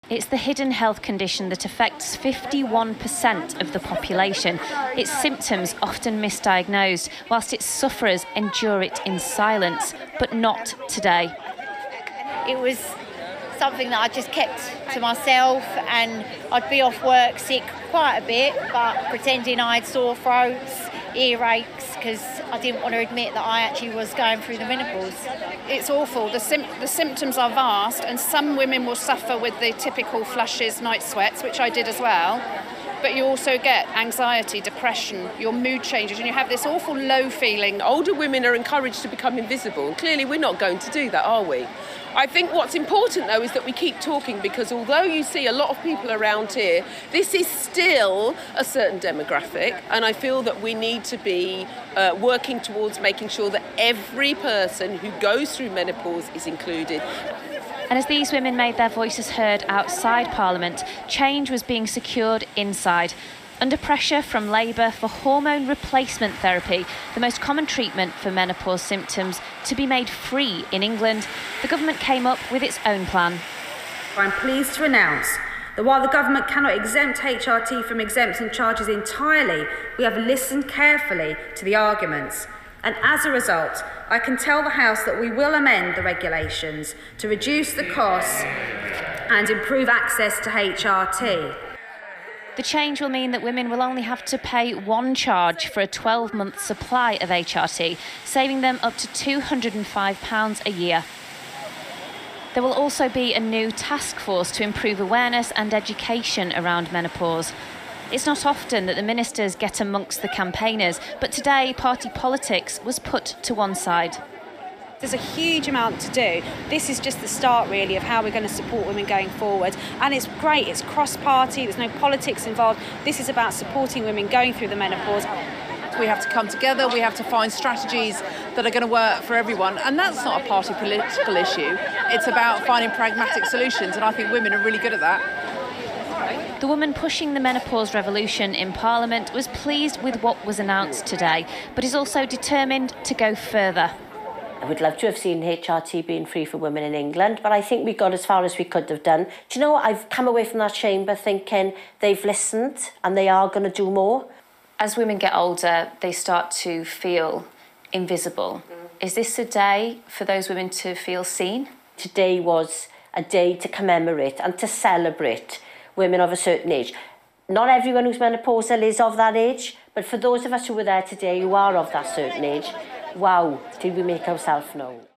It's the hidden health condition that affects 51% of the population. Its symptoms often misdiagnosed, whilst its sufferers endure it in silence, but not today. It was something that I just kept to myself, and I'd be off work sick quite a bit, but pretending I had sore throats, earaches, because I didn't want to admit that I actually was going through the menopause. It's awful. The symptoms are vast, and some women will suffer with the typical flushes, night sweats, which I did as well. But you also get anxiety, depression, your mood changes, and you have this awful low feeling. Older women are encouraged to become invisible, and clearly we're not going to do that, are we? I think what's important, though, is that we keep talking, because although you see a lot of people around here, this is still a certain demographic, and I feel that we need to be working towards making sure that every person who goes through menopause is included. And as these women made their voices heard outside Parliament, change was being secured inside. Under pressure from Labour for hormone replacement therapy, the most common treatment for menopause symptoms, to be made free in England, the government came up with its own plan. I'm pleased to announce that while the government cannot exempt HRT from exemption charges entirely, we have listened carefully to the arguments. And as a result, I can tell the House that we will amend the regulations to reduce the costs and improve access to HRT. The change will mean that women will only have to pay one charge for a 12-month supply of HRT, saving them up to £205 a year. There will also be a new task force to improve awareness and education around menopause. It's not often that the ministers get amongst the campaigners, but today party politics was put to one side. There's a huge amount to do. This is just the start, really, of how we're going to support women going forward. And it's great, it's cross-party, there's no politics involved. This is about supporting women going through the menopause. We have to come together, we have to find strategies that are going to work for everyone, and that's not a party political issue. It's about finding pragmatic solutions, and I think women are really good at that. The woman pushing the menopause revolution in Parliament was pleased with what was announced today, but is also determined to go further. I would love to have seen HRT being free for women in England, but I think we got as far as we could have done. Do you know, I've come away from that chamber thinking they've listened and they are going to do more. As women get older, they start to feel invisible. Is this a day for those women to feel seen? Today was a day to commemorate and to celebrate women of a certain age. Not everyone who's menopausal is of that age, but for those of us who were there today who are of that certain age, wow, did we make ourselves known.